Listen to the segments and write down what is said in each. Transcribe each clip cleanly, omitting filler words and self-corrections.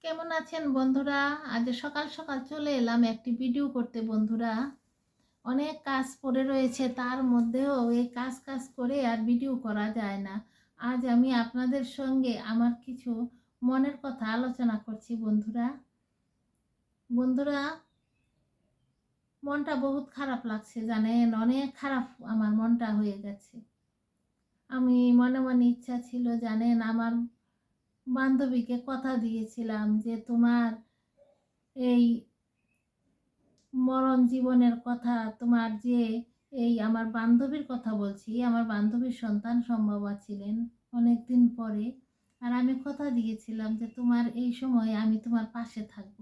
কেমন আছেন বন্ধুরা? আজ সকাল সকাল চলে এলাম একটি ভিডিও করতে বন্ধুরা। অনেক কাজ পড়ে রয়েছে, তার মধ্যেও এই কাজ করে আর ভিডিও করা যায় না। আজ আমি আপনাদের সঙ্গে আমার কিছু মনের কথা আলোচনা করছি বন্ধুরা। বন্ধুরা, মনটা বহুত খারাপ লাগছে জানেন, অনেক খারাপ আমার মনটা হয়ে গেছে। আমি মনে মনে ইচ্ছা ছিল জানেন, আমার বান্ধবীকে কথা দিয়েছিলাম যে তোমার এই মরণ জীবনের কথা, তোমার যে এই আমার বান্ধবীর কথা বলছি, আমার বান্ধবীর সন্তান সম্ভবা ছিলেন অনেক দিন পরে। আর আমি কথা দিয়েছিলাম যে তোমার এই সময় আমি তোমার পাশে থাকব।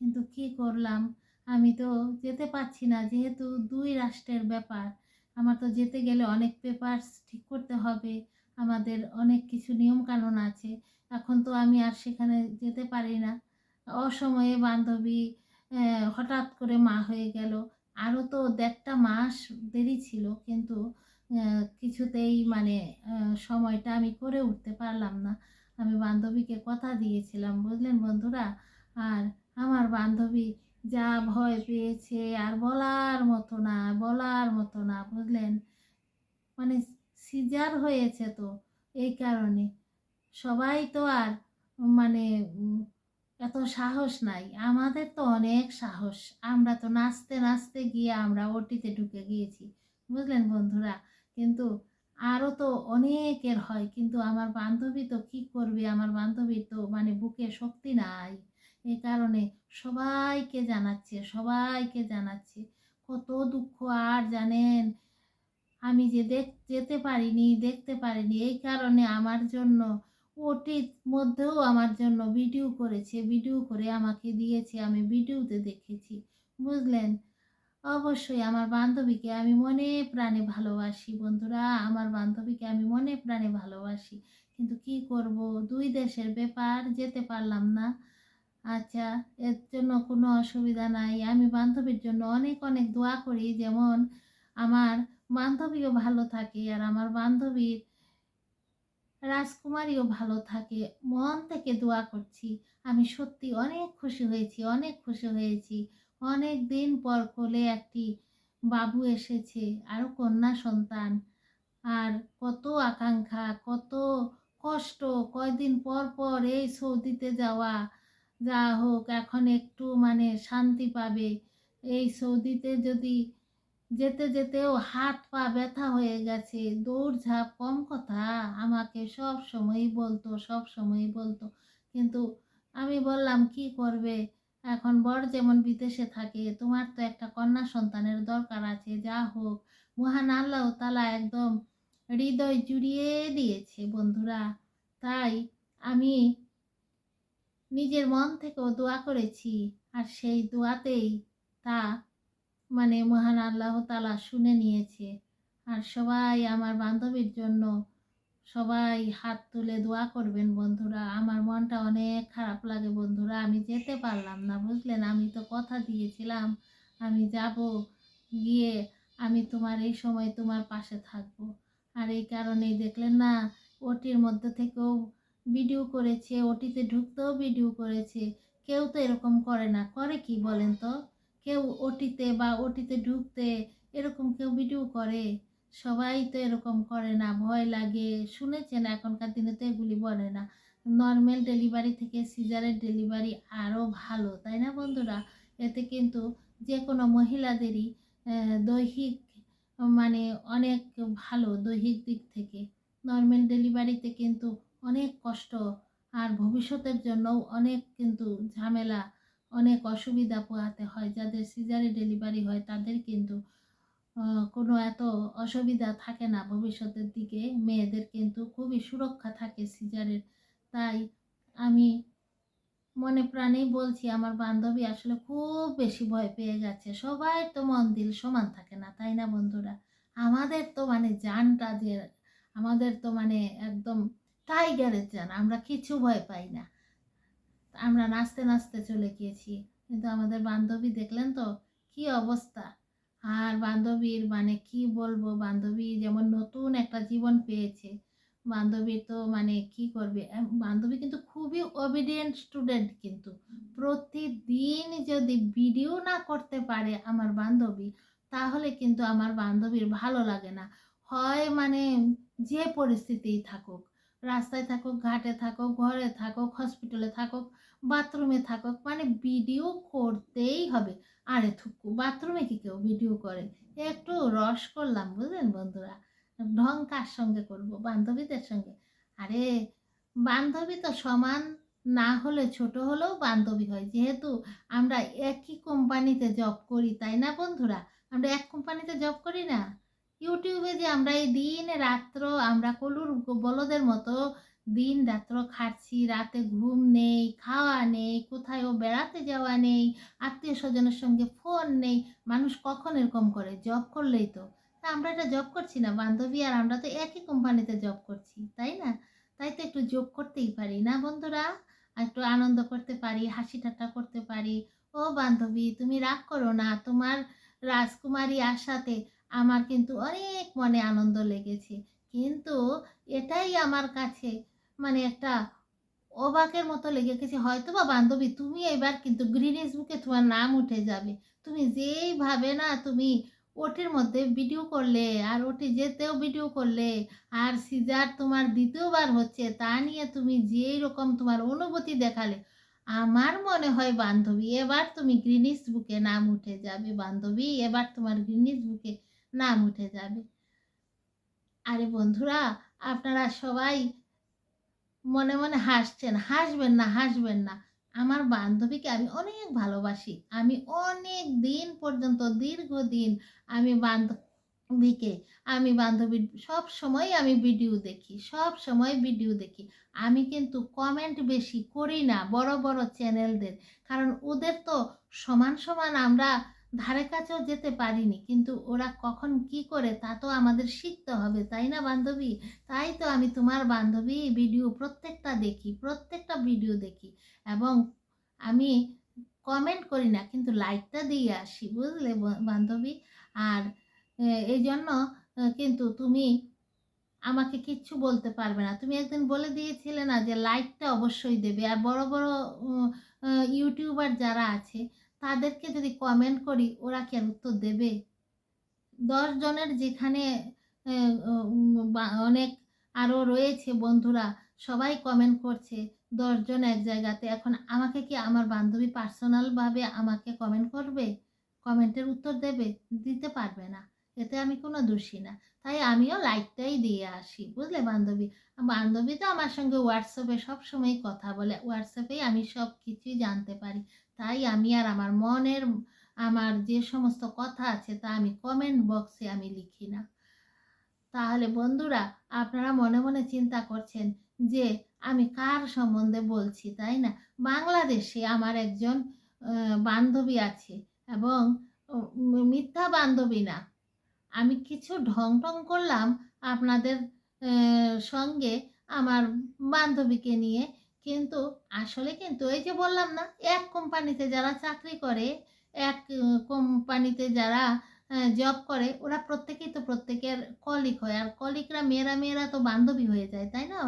কিন্তু কি করলাম, আমি তো যেতে পারছি না, যেহেতু দুই রাষ্ট্রের ব্যাপার। আমার তো যেতে গেলে অনেক পেপারস ঠিক করতে হবে, আমাদের অনেক কিছু নিয়ম কানুন আছে। এখন তো আমি আর সেখানে যেতে পারি না। অসময়ে বান্ধবী হঠাৎ করে মা হয়ে গেল। আরও তো ১.৫টা মাস দেরি ছিল, কিন্তু কিছুতেই মানে সময়টা আমি করে উঠতে পারলাম না। আমি বান্ধবীকে কথা দিয়েছিলাম বুঝলেন বন্ধুরা। আর আমার বান্ধবী যা ভয় পেয়েছে আর বলার মতো না, বলার মতো না বুঝলেন। মানে সিজার হয়েছে তো, এই কারণে সবাই তো আর মানে এত সাহস নাই। আমাদের তো অনেক সাহস। আমরা তো নাচতে নাচতে গিয়ে আমরা ওটিতে ঢুকে গিয়েছি বুঝলেন বন্ধুরা। কিন্তু আরও তো অনেকের হয়, কিন্তু আমার বান্ধবী তো কি করবে, আমার বান্ধবীর তো মানে বুকে শক্তি নাই। এই কারণে সবাইকে জানাচ্ছে, সবাইকে জানাচ্ছে কত দুঃখ। আর জানেন, আমি যে যেতে পারিনি, দেখতে পারিনি, এই কারণে আমার জন্য ওটির মধ্যেও আমার জন্য ভিডিও করেছে, ভিডিও করে আমাকে দিয়েছে, আমি ভিডিওতে দেখেছি বুঝলেন। অবশ্যই আমার বান্ধবীকে আমি মনে প্রাণে ভালোবাসি বন্ধুরা, আমার বান্ধবীকে আমি মনে প্রাণে ভালোবাসি। কিন্তু কি করব, দুই দেশের ব্যাপার, যেতে পারলাম না। আচ্ছা, এর জন্য কোনো অসুবিধা নাই। আমি বান্ধবীর জন্য অনেক অনেক দোয়া করি, যেমন আমার বান্ধবীও ভালো থাকে আর আমার বান্ধবীর রাজকুমারীও ভালো থাকে। মন থেকে দোয়া করছি। আমি সত্যি অনেক খুশি হয়েছি, অনেক খুশি হয়েছি। অনেক দিন পর কোলে একটি বাবু এসেছে, আরও কন্যা সন্তান। আর কত আকাঙ্ক্ষা, কত কষ্ট, কয়দিন পর পর এই সৌদিতে যাওয়া। যা হোক, এখন একটু মানে শান্তি পাবে। এই সৌদিতে যদি যেতে যেতেও হাত পা ব্যথা হয়ে গেছে, দৌড়ঝাঁপ কম কথা। আমাকে সব সময়ই বলতো, সব সময়ই বলতো। কিন্তু আমি বললাম কি করবে, এখন বর যেমন বিদেশে থাকে, তোমার তো একটা কন্যা সন্তানের দরকার আছে। যা হোক, মহান আল্লাহ তাআলা একদম হৃদয় জুড়িয়ে দিয়েছে বন্ধুরা। তাই আমি নিজের মন থেকেও দোয়া করেছি, আর সেই দোয়াতেই তা মানে মহান আল্লাহ তাআলা শুনে নিয়েছে। আর সবাই আমার বান্ধবীর জন্য সবাই হাত তুলে দোয়া করবেন বন্ধুরা। আমার মনটা অনেক খারাপ লাগে বন্ধুরা, আমি যেতে পারলাম না বুঝলেন। আমি তো কথা দিয়েছিলাম আমি যাব, গিয়ে আমি তোমার এই সময় তোমার পাশে থাকব। আর এই কারণেই দেখলেন না, ওটির মধ্যে থেকেও ভিডিও করেছে, ওটিতে ঢুকতেও ভিডিও করেছে। কেউ তো এরকম করে না, করে কি বলেন তো? কেউ ওটিতে বা ওটিতে ঢুকতে এরকম কেউ ভিডিও করে? সবাই তো এরকম করে না, ভয় লাগে। শুনেছেন এখনকার দিনে তো এগুলি বলে না। নর্মাল ডেলিভারি থেকে সিজারের ডেলিভারি আরও ভালো, তাই না বন্ধুরা? এতে কিন্তু যে কোনো মহিলাদেরই দৈহিক মানে অনেক ভালো, দৈহিক দিক থেকে। নর্মাল ডেলিভারিতে কিন্তু অনেক কষ্ট, আর ভবিষ্যতের জন্যও অনেক কিন্তু ঝামেলা, অনেক অসুবিধা পোহাতে হয়। যাদের সিজারে ডেলিভারি হয় তাদের কিন্তু কোনো এত অসুবিধা থাকে না ভবিষ্যতের দিকে। মেয়েদের কিন্তু খুবই সুরক্ষা থাকে সিজারের। তাই আমি মনে প্রাণেই বলছি, আমার বান্ধবী আসলে খুব বেশি ভয় পেয়ে গেছে। সবাই তো মন দিল সমান থাকে না, তাই না বন্ধুরা? আমাদের তো মানে জানটা যে, আমাদের তো মানে একদম টাইগারের জান, আমরা কিছু ভয় পাই না। আমরা নাচতে নাচতে চলে গিয়েছি, কিন্তু আমাদের বান্ধবী দেখলেন তো কি অবস্থা। আর বান্ধবীর মানে কি বলবো, বান্ধবী যেমন নতুন একটা জীবন পেয়েছে বান্ধবী তো মানে কি করবে, বান্ধবী কিন্তু খুবই ওবিডিয়েন্ট স্টুডেন্ট, কিন্তু প্রতিদিন যদি ভিডিও না করতে পারে আমার বান্ধবী, তাহলে কিন্তু আমার বান্ধবীর ভালো লাগে না। হয় মানে যে পরিস্থিতিই থাকুক, রাস্তায় থাকুক, ঘাটে থাকুক, ঘরে থাকুক, হসপিটালে থাকুক, বাথরুমে থাকুক, মানে ভিডিও করতেই হবে। আরে থুকু, বাথরুমে কি কেউ ভিডিও করে? একটু রস করলাম, বুঝলেন বন্ধুরা? ঢং কার সঙ্গে করব? বান্ধবীদের সঙ্গে। আরে বান্ধবী তো সমান না হলে ছোট হলেও বান্ধবী হয়, যেহেতু আমরা একই কোম্পানিতে জব করি, তাই না বন্ধুরা? আমরা এক কোম্পানিতে জব করি না? ইউটিউবে যে আমরা এই দিন রাত্র আমরা কলুর বলদের মতো দিন রাত্র খাচ্ছি, রাতে ঘুম নেই, খাওয়া নেই, কোথায়ও বেড়াতে যাওয়া নেই, আত্মীয় স্বজনের সঙ্গে ফোন নেই। মানুষ কখন এরকম করে? জব করলেই তো। তা আমরা এটা জব করছি না বান্ধবী, আর আমরা তো একই কোম্পানিতে জব করছি, তাই না? তাই তো একটু যোগ করতেই পারি না বন্ধুরা? আর একটু আনন্দ করতে পারি, হাসি ঠাট্টা করতে পারি। ও বান্ধবী, তুমি রাগ করো না, তোমার রাজকুমারী আসাতে আমার কিন্তু অনেক মনে আনন্দ লেগেছে। কিন্তু এটাই আমার কাছে মানে একটা অবাকের মতো লেগে গেছে। হয়তো বা বান্ধবী তুমি এবার কিন্তু গ্রিনিস বুকে তোমার নাম উঠে যাবে। তুমি যেইভাবে না তুমি ওটির মধ্যে ভিডিও করলে, আর ওটি যেতেও ভিডিও করলে, আর সিজার তোমার দ্বিতীয়বার হচ্ছে তা নিয়ে তুমি যেই রকম তোমার অনুভূতি দেখালে, আমার মনে হয় বান্ধবী এবার তুমি গ্রিনিস বুকে নাম উঠে যাবে বান্ধবী, এবার তোমার গ্রিনিস বুকে নাম উঠে যাবে। আরে বন্ধুরা, আপনারা সবাই মনে মনে হাসছেন, হাসবেন না, হাসবেন না। আমার বান্ধবীকে আমি অনেক ভালোবাসি। আমি অনেক দিন পর্যন্ত, দীর্ঘদিন আমি বান্ধবীকে, আমি বান্ধবীর সবসময় আমি ভিডিও দেখি, সবসময় ভিডিও দেখি। আমি কিন্তু কমেন্ট বেশি করি না বড় বড় চ্যানেলদের, কারণ ওদের তো সমান সমান আমরা ধারে কাছেও যেতে পারিনি, কিন্তু ওরা কখন কি করে তা তো আমাদের শিখতে হবে, তাই না বান্ধবী? তাই তো আমি তোমার বান্ধবী ভিডিও প্রত্যেকটা দেখি, প্রত্যেকটা ভিডিও দেখি, এবং আমি কমেন্ট করি না, কিন্তু লাইকটা দিয়ে আসি, বুঝলে বান্ধবী? আর এই জন্য কিন্তু তুমি আমাকে কিচ্ছু বলতে পারবে না। তুমি একদিন বলে দিয়েছিলে না যে লাইকটা অবশ্যই দেবে, আর বড় বড় ইউটিউবার যারা আছে তাদেরকে যদি কমেন্ট করি, ওরা কি আর উত্তর দেবে? ১০ জনের যেখানে অনেক আরও রয়েছে বন্ধুরা, সবাই কমেন্ট করছে, ১০ জন এক জায়গাতে। এখন আমাকে কি আমার বান্ধবী পার্সোনালভাবে আমাকে কমেন্ট করবে? কমেন্টের উত্তর দেবে? দিতে পারবে না। এতে আমি কোনো দোষী না। তাই আমিও লাইকটাই দিয়ে আসি, বুঝলে বান্ধবী? বান্ধবী তো আমার সঙ্গে হোয়াটসঅ্যাপে সবসময়ই কথা বলে। হোয়াটসঅ্যাপেই আমি সব কিছুই জানতে পারি। তাই আমি আর আমার মনের, আমার যে সমস্ত কথা আছে তা আমি কমেন্ট বক্সে আমি লিখি না। তাহলে বন্ধুরা, আপনারা মনে মনে চিন্তা করছেন যে আমি কার সম্বন্ধে বলছি, তাই না? বাংলাদেশে আমার একজন বান্ধবী আছে, এবং মিথ্যা বান্ধবী না। আমি কিছু ঢং টং করলাম আপনাদের সঙ্গে আমার বান্ধবীকে নিয়ে, কিন্তু আসলে কিন্তু এই যে বললাম না, এক কোম্পানিতে যারা চাকরি করে, এক কোম্পানিতে যারা জব করে, ওরা প্রত্যেকেই তো প্রত্যেকের কলিগ হয়, আর কলিগরা মেয়েরা মেয়েরা তো বান্ধবী হয়ে যায়, তাই না?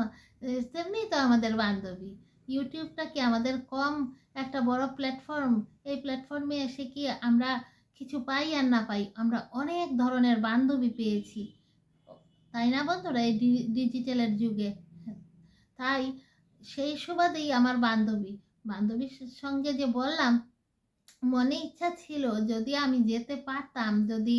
তেমনি তো আমাদের বান্ধবী। ইউটিউবটা কি আমাদের কম একটা বড় প্ল্যাটফর্ম? এই প্ল্যাটফর্মে এসে কি আমরা কিছু পাই আর না পাই, আমরা অনেক ধরনের বান্ধবী পেয়েছি, তাই না বন্ধুরা, এই ডিজিটালের যুগে? তাই সেই সুবাদেই আমার বান্ধবীর সঙ্গে যে বললাম, মনে ইচ্ছা ছিল যদি আমি যেতে পারতাম, যদি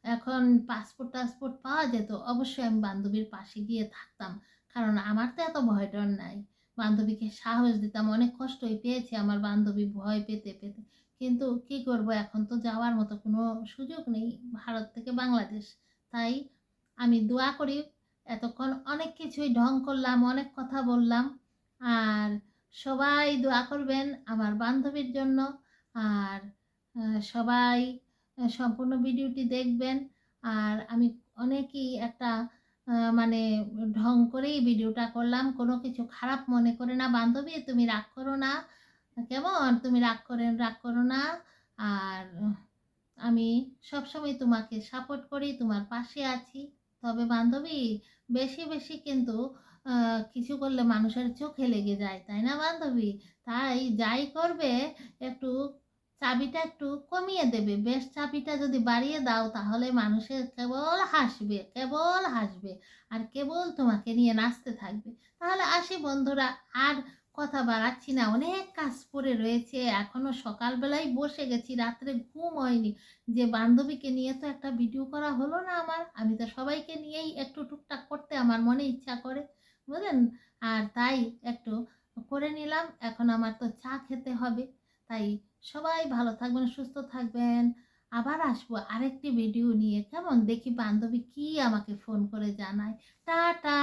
এখন পাসপোর্ট টাসপোর্ট পাওয়া যেত, অবশ্যই আমি বান্ধবীর পাশে গিয়ে থাকতাম, কারণ আমার তো এত ভয় ডর নাই। বান্ধবীকে সাহস দিতাম, অনেক কষ্টই পেয়েছি আমার বান্ধবী ভয় পেতে পেতে, কিন্তু কি করব, এখন তো যাওয়ার মতো কোনো সুযোগ নেই ভারত থেকে বাংলাদেশ। তাই আমি দোয়া করি, এতক্ষণ অনেক কিছুই ঢং করলাম, অনেক কথা বললাম, আর সবাই দোয়া করবেন আমার বান্ধবীর জন্য। আর সবাই সম্পূর্ণ ভিডিওটি দেখবেন। আর আমি অনেকই একটা মানে ঢং করেই ভিডিওটা করলাম, কোনো কিছু খারাপ মনে করে না বান্ধবী, তুমি রাগ করো না, কেমন? তুমি রাগ করো না। আর আমি সবসময় তোমাকে সাপোর্ট করি, তোমার পাশে আছি। তবে বান্ধবী, বেশি, বেশি কিন্তু কিছু করলে মানুষের চোখে লেগে যায়, তাই না বান্ধবী? তাই যাই করবে একটু চাবিটা একটু কমিয়ে দেবে। বেশ চাবিটা যদি বাড়িয়ে দাও তাহলে মানুষের কেবল হাসবে, কেবল হাসবে আর কেবল তোমাকে নিয়ে নাচতে থাকবে। তাহলে আসি বন্ধুরা, আর কথা বাড়াচ্ছি না। অনেক কাজ পড়ে রয়েছে। এখনো সকালবেলায় বসে গেছি, রাত্রে ঘুম হয়নি। যে বান্ধবীকে নিয়ে তো একটা ভিডিও করা হলো না আমার। আমি তো সবাইকে নিয়েই একটু টুকটাক করতে আমার মনে ইচ্ছা করে, বুঝলেন? আর তাই একটু করে নিলাম। এখন আমার তো চা খেতে হবে। তাই সবাই ভালো থাকবেন, সুস্থ থাকবেন। আবার আসবো আরেকটি ভিডিও নিয়ে। কেমন? দেখি বান্ধবী কি আমাকে ফোন করে জানায়। টাটা।